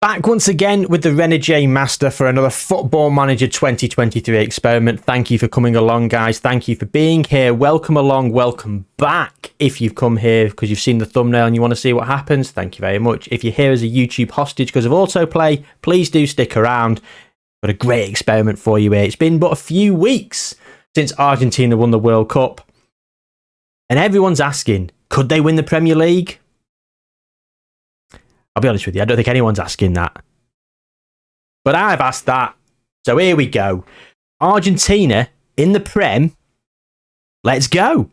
Back once again with the Renegade Master for another Football Manager 2023 experiment. Thank you for coming along, guys. Thank you for being here. Welcome along. Welcome back. If you've come here because you've seen the thumbnail and you want to see what happens, thank you very much. If you're here as a YouTube hostage because of autoplay, please do stick around. Got a great experiment for you here. It's been but a few weeks since Argentina won the World Cup. And everyone's asking, could they win the Premier League? I'll be honest with you, I don't think anyone's asking that. But I've asked that. So here we go. Argentina in the Prem. Let's go.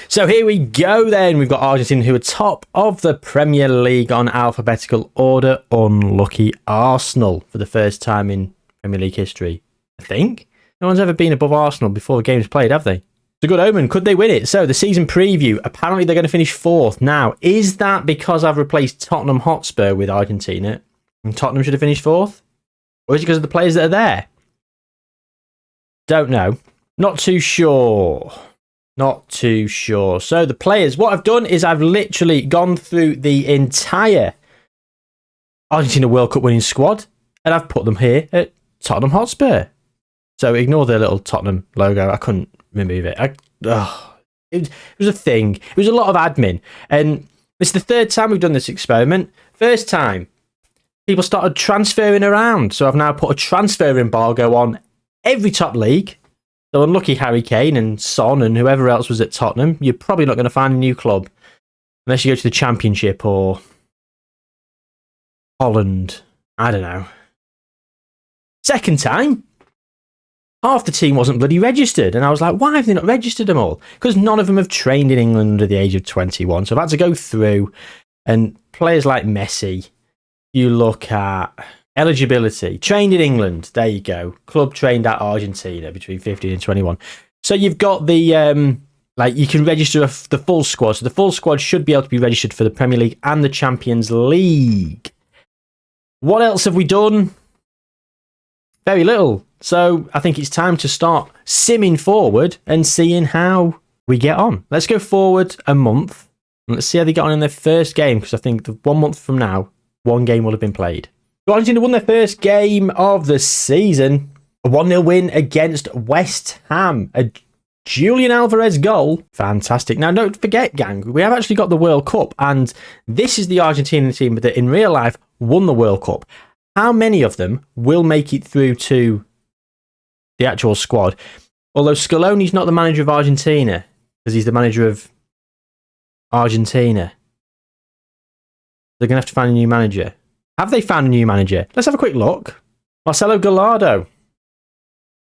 So here we go then. We've got Argentina who are top of the Premier League on alphabetical order. Unlucky Arsenal for the first time in Premier League history, I think. No one's ever been above Arsenal before the game's played, have they? It's a good omen. Could they win it? So the season preview, apparently they're going to finish fourth. Now, is that because I've replaced Tottenham Hotspur with Argentina and Tottenham should have finished fourth? Or is it because of the players that are there? Don't know. Not too sure. Not too sure. So the players, what I've done is I've literally gone through the entire Argentina World Cup winning squad and I've put them here at Tottenham Hotspur. So ignore the little Tottenham logo. I couldn't remove it. It was a thing. It was a lot of admin. And it's the third time we've done this experiment. First time, people started transferring around. So I've now put a transfer embargo on every top league. So unlucky Harry Kane and Son and whoever else was at Tottenham, you're probably not going to find a new club. Unless you go to the Championship or Holland. I don't know. Second time, half the team wasn't bloody registered. And I was like, why have they not registered them all? Because none of them have trained in England under the age of 21. So I've had to go through. And players like Messi, you look at eligibility. Trained in England. There you go. Club trained at Argentina between 15 and 21. So you've got the, you can register the full squad. So the full squad should be able to be registered for the Premier League and the Champions League. What else have we done? Very little. So I think it's time to start simming forward and seeing how we get on. Let's go forward a month. And let's see how they got on in their first game. Because I think 1 month from now, one game will have been played. So Argentina won their first game of the season. A 1-0 win against West Ham. A Julian Alvarez goal. Fantastic. Now, don't forget, gang, we have actually got the World Cup. And this is the Argentinian team that in real life won the World Cup. How many of them will make it through to the actual squad? Although Scaloni's not the manager of Argentina, because he's the manager of Argentina. They're going to have to find a new manager. Have they found a new manager? Let's have a quick look. Marcelo Gallardo.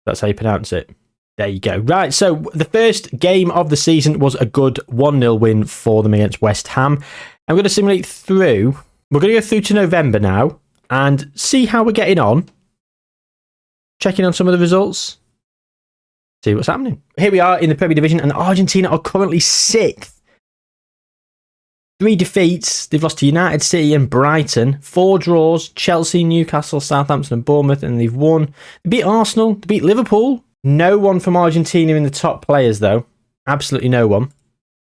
That's how you pronounce it. There you go. Right, so the first game of the season was a good 1-0 win for them against West Ham. I'm going to simulate through. We're going to go through to November now and see how we're getting on. Checking on some of the results. See what's happening. Here we are in the Premier Division, and Argentina are currently 6th. 3 defeats. They've lost to United City and Brighton. 4 draws. Chelsea, Newcastle, Southampton and Bournemouth. And they've won. They beat Arsenal. They beat Liverpool. No one from Argentina in the top players, though. Absolutely no one.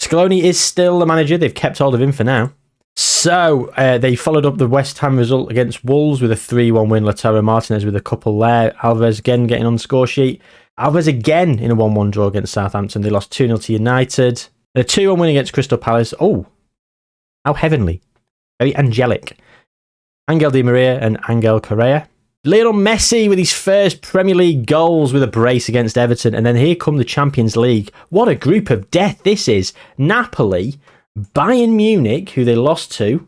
Scaloni is still the manager. They've kept hold of him for now. So, they followed up the West Ham result against Wolves with a 3-1 win. Lautaro Martinez with a couple there. Alvarez again getting on the score sheet. Alvarez again in a 1-1 draw against Southampton. They lost 2-0 to United. A 2-1 win against Crystal Palace. Oh, how heavenly. Very angelic. Angel Di Maria and Angel Correa. Lionel Messi with his first Premier League goals with a brace against Everton. And then here come the Champions League. What a group of death this is. Napoli, Bayern Munich, who they lost to.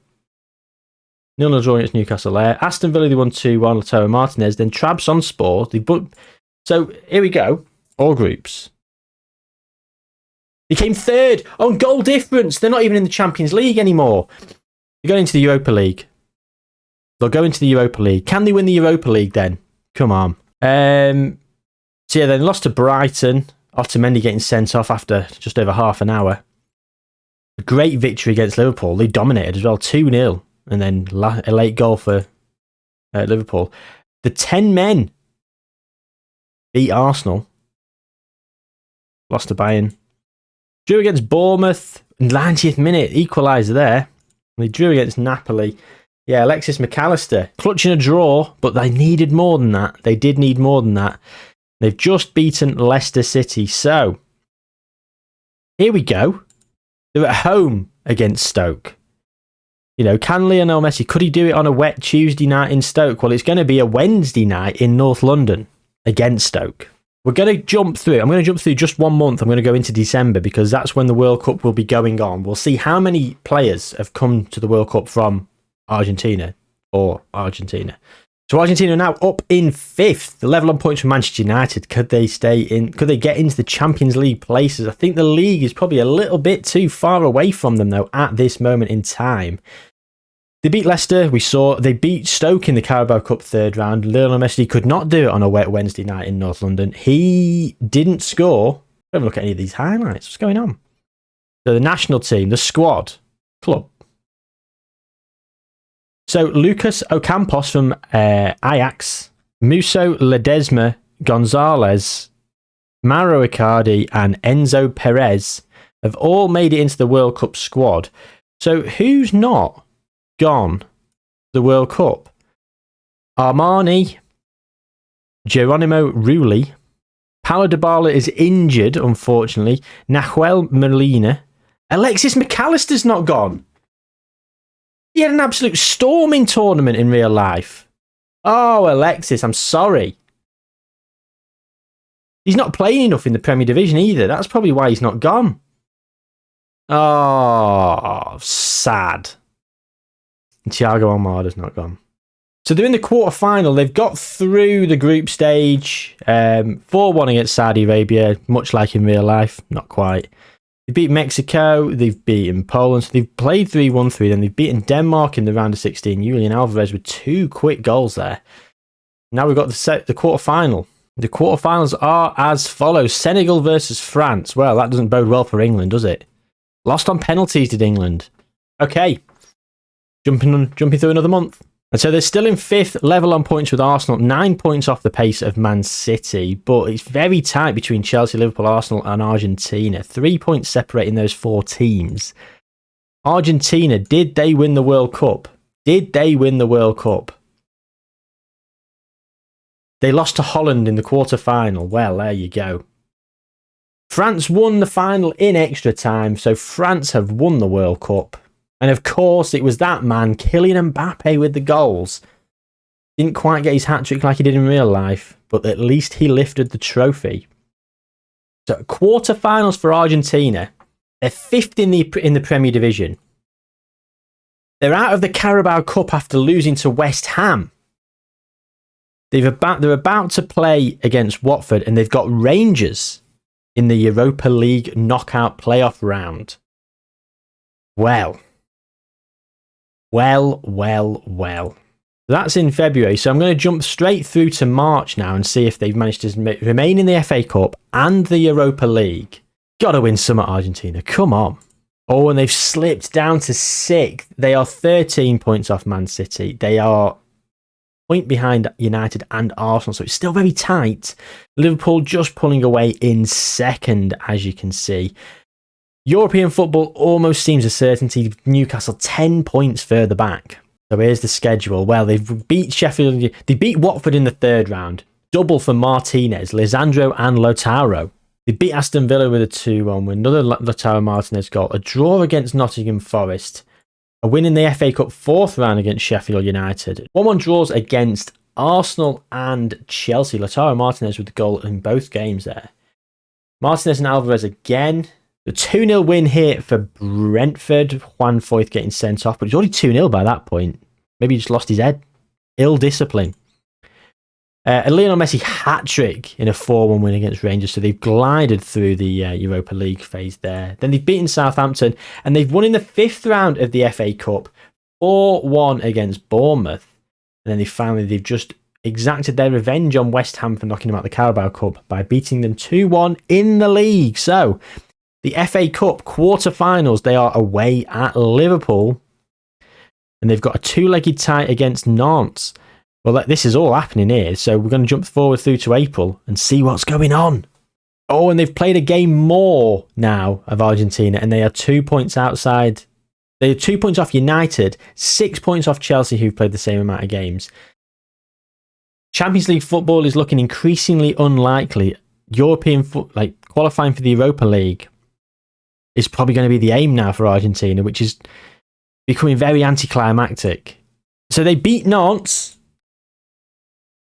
0-0 draw against Newcastle there. Aston Villa, they won 2-1. Lautaro Martinez. Then Trabzonspor. So here we go. All groups. They came third on goal difference. They're not even in the Champions League anymore. They're going into the Europa League. They'll go into the Europa League. Can they win the Europa League then? Come on. So yeah, they lost to Brighton. Otamendi getting sent off after just over half an hour. A great victory against Liverpool. They dominated as well, 2-0. And then a late goal for Liverpool. The 10 men beat Arsenal. Lost to Bayern. Drew against Bournemouth. 90th minute, equaliser there. They drew against Napoli Yeah, Alexis McAllister clutching a draw, but they needed more than that. They did need more than that. They've just beaten Leicester City. So, here we go. They're at home against Stoke. You know, can Lionel Messi, could he do it on a wet Tuesday night in Stoke? Well, it's going to be a Wednesday night in North London against Stoke. We're going to jump through. I'm going to jump through just 1 month. I'm going to go into December because that's when the World Cup will be going on. We'll see how many players have come to the World Cup from Argentina or Argentina. So Argentina are now up in 5th, the level on points from Manchester United. Could they stay in? Could they get into the Champions League places? I think the league is probably a little bit too far away from them though at this moment in time. They beat Leicester. We saw they beat Stoke in the Carabao Cup third round. Lionel Messi could not do it on a wet Wednesday night in North London. He didn't score. Don't look at any of these highlights. What's going on? So the national team, the squad, club. So Lucas Ocampos from Ajax, Muso Ledesma, Gonzalez, Mauro Icardi and Enzo Perez have all made it into the World Cup squad. So who's not gone to the World Cup? Armani, Geronimo Rulli, Paulo Dybala is injured, unfortunately. Nahuel Molina. Alexis McAllister's not gone. He had an absolute storming tournament in real life. Oh, Alexis, I'm sorry. He's not playing enough in the Premier Division either. That's probably why he's not gone. Oh, sad. And Thiago Almada's not gone. So they're in the quarter-final. They've got through the group stage. 4-1 against Saudi Arabia, much like in real life. Not quite. They beat Mexico. They've beaten Poland. So they've played 3-1-3. Then they've beaten Denmark in the round of 16. Julian Alvarez with 2 quick goals there. Now we've got the quarter-final. The quarter-finals are as follows. Senegal versus France. Well, that doesn't bode well for England, does it? Lost on penalties, did England? Okay. Jumping through another month. And so they're still in 5th, level on points with Arsenal, 9 points off the pace of Man City, but it's very tight between Chelsea, Liverpool, Arsenal and Argentina. 3 points separating those 4 teams. Argentina, did they win the World Cup? Did they win the World Cup? They lost to Holland in the quarter-final. Well, there you go. France won the final in extra time, so France have won the World Cup. And of course, it was that man, Kylian Mbappe, with the goals. Didn't quite get his hat-trick like he did in real life, but at least he lifted the trophy. So, quarter-finals for Argentina. They're 5th in the Premier Division. They're out of the Carabao Cup after losing to West Ham. They're about to play against Watford, and they've got Rangers in the Europa League knockout playoff round. Well. That's in February, so I'm going to jump straight through to March now and see if they've managed to remain in the FA Cup and the Europa League. Got to win some at Argentina, come on. Oh, and they've slipped down to 6th. They are 13 points off Man City. They are a point behind United and Arsenal, so it's still very tight. Liverpool just pulling away in 2nd, as you can see. European football almost seems a certainty. Newcastle 10 points further back. So here's the schedule. Well, they've beat Sheffield. They beat Watford in the 3rd round. Double for Martinez, Lisandro and Lautaro. They beat Aston Villa with a 2-1 win. Another Lautaro Martinez goal. A draw against Nottingham Forest. A win in the FA Cup 4th round against Sheffield United. 1-1 draws against Arsenal and Chelsea. Lautaro Martinez with the goal in both games there. Martinez and Alvarez again. A 2-0 win here for Brentford. Juan Foyth getting sent off, but he's already 2-0 by that point. Maybe he just lost his head. Ill discipline. A Lionel Messi hat-trick in a 4-1 win against Rangers, so they've glided through the Europa League phase there. Then they've beaten Southampton, and they've won in the 5th round of the FA Cup, 4-1 against Bournemouth. And then they've just exacted their revenge on West Ham for knocking them out of the Carabao Cup by beating them 2-1 in the league. So, the FA Cup quarter-finals, they are away at Liverpool. And they've got a 2-legged tie against Nantes. Well, this is all happening here. So we're going to jump forward through to April and see what's going on. Oh, and they've played a game more now of Argentina. And they are 2 points outside They're 2 points off United, 6 points off Chelsea, who've played the same amount of games. Champions League football is looking increasingly unlikely. Qualifying for the Europa League is probably going to be the aim now for Argentina, which is becoming very anticlimactic. So they beat Nantes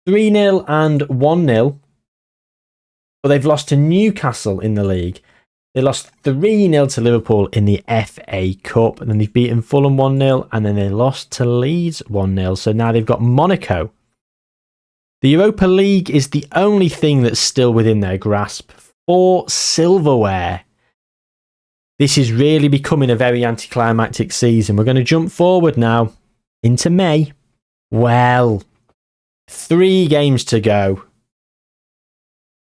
3-0 and 1-0, but they've lost to Newcastle in the league. They lost 3-0 to Liverpool in the FA Cup, and then they've beaten Fulham 1-0, and then they lost to Leeds 1-0. So now they've got Monaco. The Europa League is the only thing that's still within their grasp for silverware. This is really becoming a very anticlimactic season. We're going to jump forward now into May. Well, 3 games to go.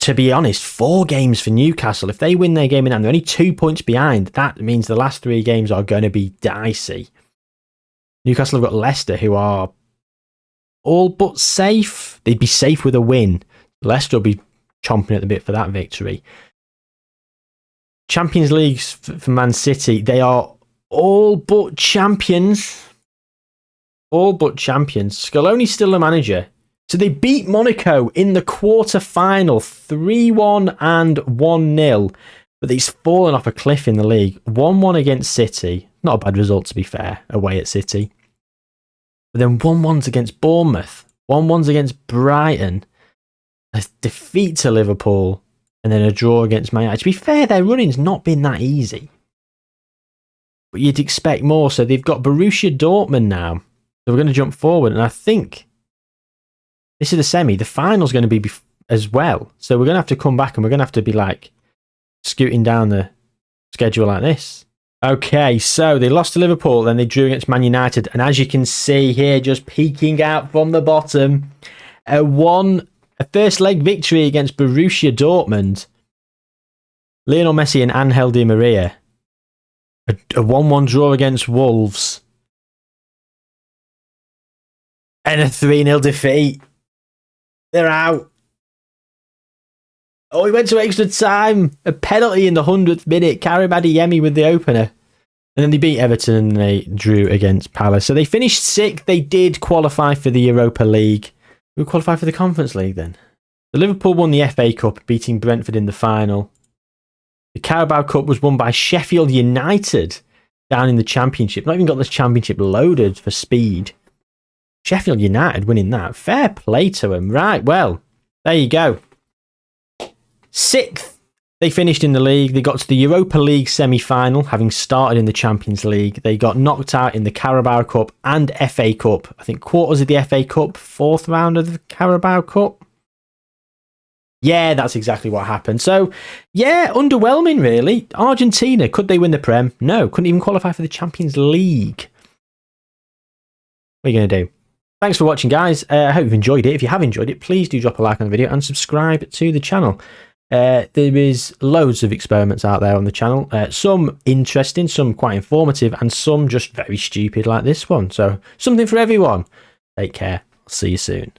To be honest, 4 games for Newcastle. If they win their game in hand, they're only 2 points behind. That means the last 3 games are going to be dicey. Newcastle have got Leicester, who are all but safe. They'd be safe with a win. Leicester will be chomping at the bit for that victory. Champions League for Man City, they are all but champions. All but champions. Scaloni's still the manager. So they beat Monaco in the quarter-final 3-1 and 1-0. But he's fallen off a cliff in the league. 1-1 against City. Not a bad result, to be fair, away at City. But then 1-1's against Bournemouth. 1-1's against Brighton. A defeat to Liverpool. And then a draw against Man United. To be fair, their running's not been that easy. But you'd expect more. So they've got Borussia Dortmund now. So we're going to jump forward. And I think this is the semi. The final's going to be as well. So we're going to have to come back and we're going to have to be like scooting down the schedule like this. Okay, so they lost to Liverpool, then they drew against Man United. And as you can see here, just peeking out from the bottom, a first leg victory against Borussia Dortmund. Lionel Messi and Angel Di Maria. A 1-1 draw against Wolves. And a 3-0 defeat. They're out. Oh, he went to extra time. A penalty in the 100th minute. Karim Adeyemi with the opener. And then they beat Everton and they drew against Palace. So they finished 6th. They did qualify for the Europa League. Who qualified for the Conference League then? The Liverpool won the FA Cup, beating Brentford in the final. The Carabao Cup was won by Sheffield United down in the Championship. Not even got this Championship loaded for speed. Sheffield United winning that. Fair play to them. Right, well, there you go. 6th, they finished in the league. They got to the Europa League semi-final, having started in the Champions League. They got knocked out in the Carabao Cup and FA Cup. I think quarters of the FA Cup, 4th round of the Carabao Cup. Yeah, that's exactly what happened. So, yeah, underwhelming, really. Argentina, could they win the Prem? No, couldn't even qualify for the Champions League. What are you going to do? Thanks for watching, guys. I hope you've enjoyed it. If you have enjoyed it, please do drop a like on the video and subscribe to the channel. There is loads of experiments out there on the channel. Some interesting, some quite informative, and some just very stupid like this one. So, something for everyone. Take care. I'll see you soon.